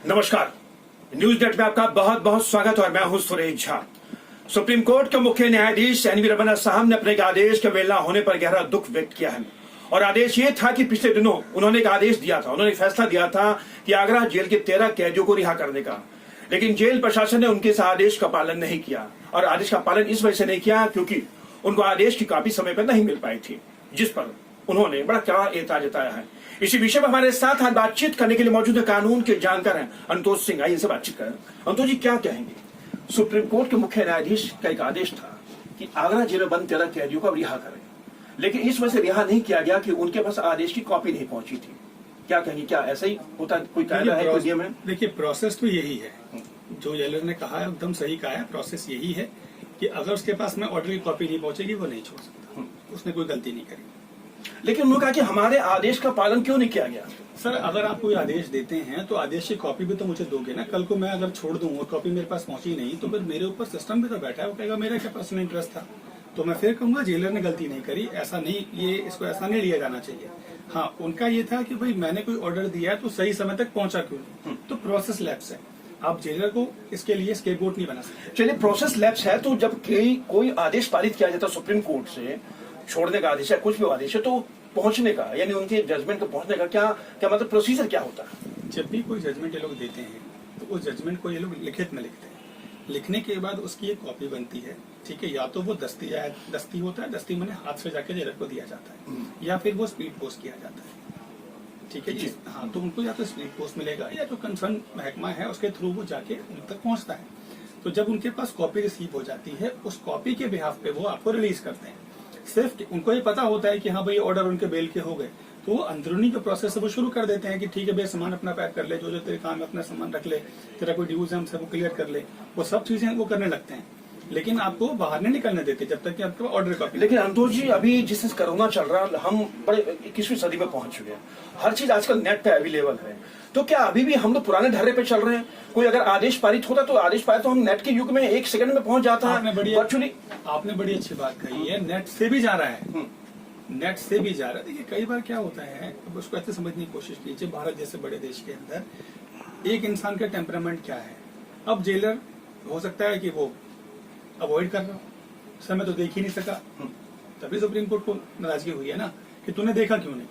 नमस्कार, news date में आपका बहुत बहुत स्वागत और मैं हूं सुरेश झा। सुप्रीम कोर्ट के मुख्य न्यायाधीश एनवी रमन्ना साहब ने अपने एक आदेश के अवहेलना होने पर गहरा दुख व्यक्त किया है। और आदेश ये था कि पिछले दिनों उन्होंने एक आदेश दिया था, उन्होंने फैसला दिया था कि आगरा जेल के 13 कैदियों को रिहा करने का, लेकिन जेल प्रशासन ने उनके इस आदेश का पालन नहीं किया। और आदेश का पालन इस वजह से नहीं किया क्योंकि उनको आदेश की कॉपी समय पर नहीं मिल पाई थी, जिस पर उन्होंने बड़ा कड़ा एतराज जताया है। इसी विषय पर हमारे साथ आज बातचीत करने के लिए मौजूद है कानून के जानकार हैं अंतोष सिंह। आइए इनसे बातचीत करें। अंतोष जी, क्या कहेंगे? सुप्रीम कोर्ट के मुख्य न्यायाधीश का एक आदेश था कि आगरा जेल में बंद 13 कैदियों को रिहा करें, लेकिन इस वजह से रिहा नहीं किया गया कि उनके पास आदेश की कॉपी नहीं पहुंची थी। क्या कहेंगे, क्या ऐसा ही होता है? कोई कायदा है, कोई नियम है? देखिए, प्रोसेस तो यही है जो जेलर ने कहा है, एकदम सही कहा है। प्रोसेस यही है कि अगर उसके पास में ऑर्डर की कॉपी नहीं पहुंचेगी वो नहीं छोड़ सकता, उसने कोई गलती नहीं करी। लेकिन उन्होंने कहा कि हमारे आदेश का पालन क्यों नहीं किया गया? सर, अगर आप कोई आदेश देते हैं तो आदेश की कॉपी भी तो मुझे दोगे ना। कल को मैं अगर छोड़ दूं और कॉपी मेरे पास पहुंची नहीं तो फिर मेरे ऊपर सिस्टम भी तो बैठा है, वो कहेगा मेरा क्या पर्सनल इंटरेस्ट था। तो मैं फिर कहूंगा जेलर ने गलती नहीं करी, ऐसा नहीं, ये इसको ऐसा नहीं लिया जाना चाहिए। हाँ, उनका ये था कि भाई मैंने कोई ऑर्डर दिया है तो सही समय तक पहुंचा क्यों नहीं, तो प्रोसेस लैप्स है। आप जेलर को इसके लिए स्केपगोट नहीं बना सकते। चलिए, प्रोसेस लैप्स है तो जब कोई आदेश पारित किया जाता है सुप्रीम कोर्ट से, छोड़ने का आदेश है, कुछ भी आदेश है, तो पहुंचने का यानी उनके जजमेंट को पहुंचने का क्या मतलब प्रोसीजर क्या होता है? जब भी कोई जजमेंट ये लोग देते हैं तो उस जजमेंट को ये लोग लिखित में लिखते हैं। लिखने के बाद उसकी एक कॉपी बनती है, ठीक है। या तो वो दस्ती होता है, दस्ती मैंने हाथ से जाके जेलर को दिया जाता है, या फिर वो स्पीड पोस्ट किया जाता है, ठीक है। हाँ, तो उनको या तो स्पीड पोस्ट मिलेगा या जो कंसर्न महकमा है उसके थ्रू वो जाके उन तक पहुंचता है। तो जब उनके पास कॉपी रिसीव हो जाती है, उस कॉपी के बिहाफ पे वो आपको रिलीज करते हैं। सिर्फ उनको ये पता होता है कि हाँ भाई ऑर्डर उनके बेल के हो गए, तो वो अंदरूनी के प्रोसेस से वो शुरू कर देते हैं कि ठीक है भाई, सामान अपना पैक कर ले, जो जो तेरे काम है अपना सामान रख ले, तेरा कोई ड्यूज है हमसे वो क्लियर कर ले, वो सब चीजें वो करने लगते हैं। लेकिन आपको बाहर नहीं निकलने देते जब तक कि आपको ऑर्डर कॉपी। लेकिन अंतोष जी, अभी जिस कोरोना चल रहा है, हम बड़े 21वीं सदी में पहुंच चुके हैं, हर चीज आजकल नेट पे अवेलेबल है, तो क्या अभी भी हम लोग पुराने ढर्रे पे चल रहे हैं? कोई अगर आदेश पारित होता तो आदेश पारित तो हम नेट के युग में 1 सेकंड में पहुंच जाता है वर्चुअली। आपने बड़ी अच्छी बात कही है, नेट से भी जा रहा है, नेट से भी जा रहा है। देखिए, कई बार क्या होता है, उसको ऐसे समझने की कोशिश कीजिए। भारत जैसे बड़े देश के अंदर एक इंसान का टेम्परामेंट क्या है। अब जेलर हो सकता है कि वो अवॉइड कर रहा हो, समय तो देख ही नहीं सका, तभी सुप्रीम कोर्ट को नाराजगी हुई है ना कि तूने देखा क्यों नहीं।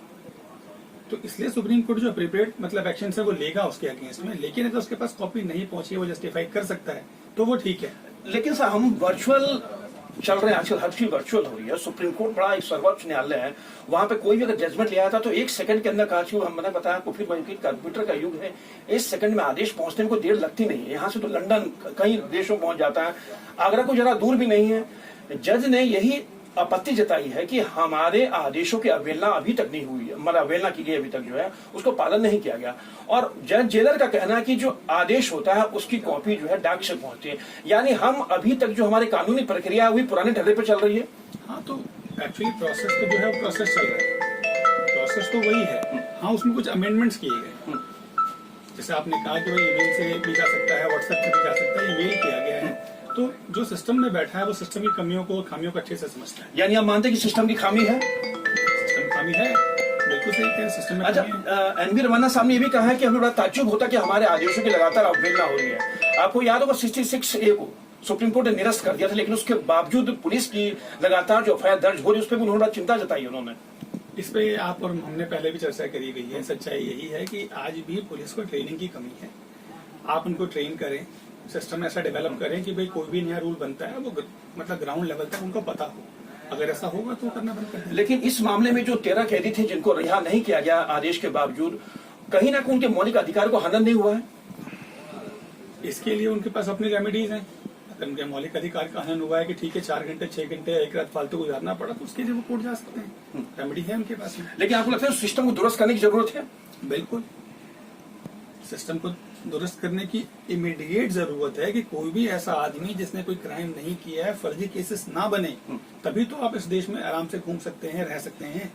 तो इसलिए सुप्रीम कोर्ट जो अप्रोप्रिएट मतलब एक्शन है वो लेगा उसके अगेंस्ट में। लेकिन अगर उसके पास कॉपी नहीं पहुंची, वो जस्टिफाई कर सकता है तो वो ठीक है। लेकिन सर, हम वर्चुअल चल रहे हैं, आजकल हर चीज वर्चुअल हो रही है। सुप्रीम कोर्ट बड़ा एक सर्वोच्च न्यायालय है, वहां पे कोई भी अगर जजमेंट लिया था तो 1 सेकंड के अंदर कहा, हमने बताया आपको, फिर कंप्यूटर का युग है, 1 सेकंड में आदेश पहुंचने में कोई देर लगती नहीं है। यहाँ से तो लंदन कई देशों पहुंच जाता है, आगरा को जरा दूर भी नहीं है। जज ने यही आपत्ति जताई है कि हमारे आदेशों की अवहेलना अभी तक नहीं हुई है, मतलब अवहेलना की गई अभी तक जो है, उसको पालन नहीं किया गया। और जज जेलर का कहना है कि जो आदेश होता है उसकी कॉपी जो है डाक से पहुंचती है, यानी हम अभी तक जो हमारी कानूनी प्रक्रिया है वही पुराने ढर्रे पर चल रही है। हाँ, तो एक्चुअली प्रोसेस तो जो है प्रोसेस चल रहा है, प्रोसेस तो वही है। हाँ, उसमें कुछ अमेंडमेंट्स किए गए, जैसे आपने कहा कि भाई ईमेल से भी जा सकता है, व्हाट्सएप से भी जा सकता है, ईमेल किया गया है। तो जो सिस्टम में बैठा है वो सिस्टम की कमियों को, खामियों को अच्छे से समझता है। यानी आप मानते हैं कि सिस्टम की खामी है? सिस्टम खामी है, बिल्कुल सही कह, सिस्टम में। अच्छा, एनवी रमन्ना साहब ने ये भी कहा है कि हमें बड़ा ताज्जुब होता है कि हमारे आदेशों की लगातार अवहेलना हो रही है। आपको याद होगा 66A को सुप्रीम कोर्ट ने निरस्त कर दिया था, लेकिन उसके बावजूद पुलिस की लगातार जो एफआईआर दर्ज हो रही है उस पर भी उन्होंने चिंता जताई। उन्होंने इस पे आप और हमने पहले भी चर्चा करी गई है। सच्चाई यही है कि आज भी पुलिस को ट्रेनिंग की कमी है। आप उनको ट्रेन करें, सिस्टम ऐसा डेवलप करें कि भाई कोई भी नया रूल बनता है वो मतलब ग्राउंड लेवल तक उनको पता हो। अगर ऐसा होगा तो करना बंद कर दें। लेकिन इस मामले में जो 13 कैदी थे जिनको रिहा नहीं किया गया आदेश के बावजूद, कहीं ना कहीं उनके मौलिक अधिकार को हनन नहीं हुआ है? इसके लिए उनके पास अपनी रेमेडीज हैं। अगर उनके मौलिक अधिकार का हनन हुआ है कि ठीक है 4 घंटे 6 घंटे एक रात फालतू गुजारना पड़ा, तो उसके लिए वो कोर्ट जा सकते हैं, रेमेडी है उनके पास। लेकिन आपको लगता है सिस्टम को दुरुस्त करने की जरूरत है? बिल्कुल, सिस्टम को दुरुस्त करने की इमीडिएट जरूरत है कि कोई भी ऐसा आदमी जिसने कोई क्राइम नहीं किया है, फर्जी केसेस ना बने, तभी तो आप इस देश में आराम से घूम सकते हैं, रह सकते हैं।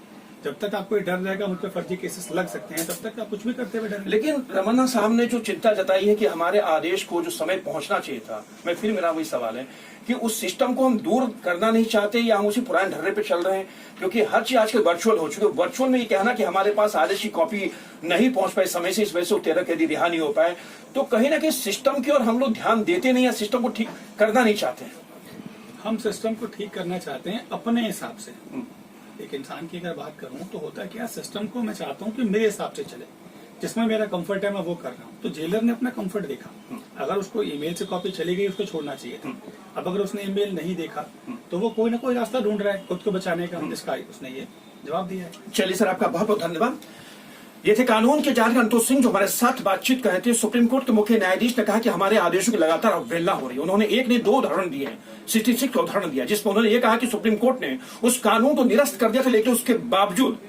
जब तक आपको ये डर रहेगा उन पर फर्जी केसेस लग सकते हैं, तब तक आप कुछ भी करते हुए डर। लेकिन रमन्ना साहब ने जो चिंता जताई है कि हमारे आदेश को जो समय पहुंचना चाहिए था, मैं फिर मेरा वही सवाल है कि उस सिस्टम को हम दूर करना नहीं चाहते या हम उसी पुराने ढर्रे पे चल रहे हैं, क्योंकि हर चीज आजकल वर्चुअल हो चुकी है। वर्चुअल में ये कहना कि हमारे पास आदेश की कॉपी नहीं पहुंच पाई समय से, इस वजह से वो 13 कैदी रिहा नहीं हो पाए, तो कहीं ना कहीं सिस्टम की ओर हम लोग ध्यान देते नहीं या सिस्टम को ठीक करना नहीं चाहते हैं। हम सिस्टम को ठीक करना चाहते हैं अपने हिसाब से। एक इंसान की अगर बात करूं तो होता है क्या, सिस्टम को मैं चाहता हूं कि मेरे हिसाब से चले, जिसमें मेरा कंफर्ट है मैं वो कर रहा हूं। तो जेलर ने अपना कंफर्ट देखा, अगर उसको ईमेल से कॉपी चली गई उसको छोड़ना चाहिए था। अब अगर उसने ईमेल नहीं देखा तो वो कोई ना कोई रास्ता ढूंढ रहा है खुद को बचाने का, जिसका उसने ये जवाब दिया है। चलिए सर, आपका बहुत बहुत धन्यवाद। ये थे कानून के जांच अंतोष सिंह जो हमारे साथ बातचीत कर रहे थे। सुप्रीम कोर्ट के मुख्य न्यायाधीश ने कहा कि हमारे आदेशों की लगातार अवहेलना हो रही है। उन्होंने एक ने 2 उदाहरण दिए हैं, 66 का उदाहरण दिया, जिसमें उन्होंने ये कहा कि सुप्रीम कोर्ट ने उस कानून को निरस्त कर दिया था, लेकिन उसके बावजूद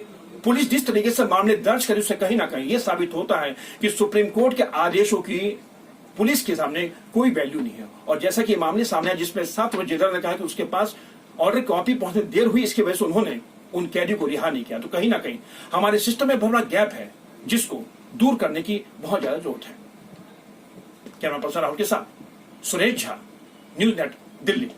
पुलिस जिस तरीके से मामले दर्ज करी उससे कहीं ना कहीं ये साबित होता है कि सुप्रीम कोर्ट के आदेशों की पुलिस के सामने कोई वैल्यू नहीं है। और जैसा कि मामले सामने आया जिसमें 7 बजे जेलर ने कहा कि उसके पास ऑर्डर कॉपी पहुंचने देर हुई, इसकी वजह से उन्होंने उन कैदियों को रिहा नहीं किया। तो कहीं ना कहीं हमारे सिस्टम में बहुत बड़ा गैप है जिसको दूर करने की बहुत ज्यादा जरूरत है। कैमरा पर्सन राहुल के साथ सुरेश झा, न्यूज़ नेट, दिल्ली।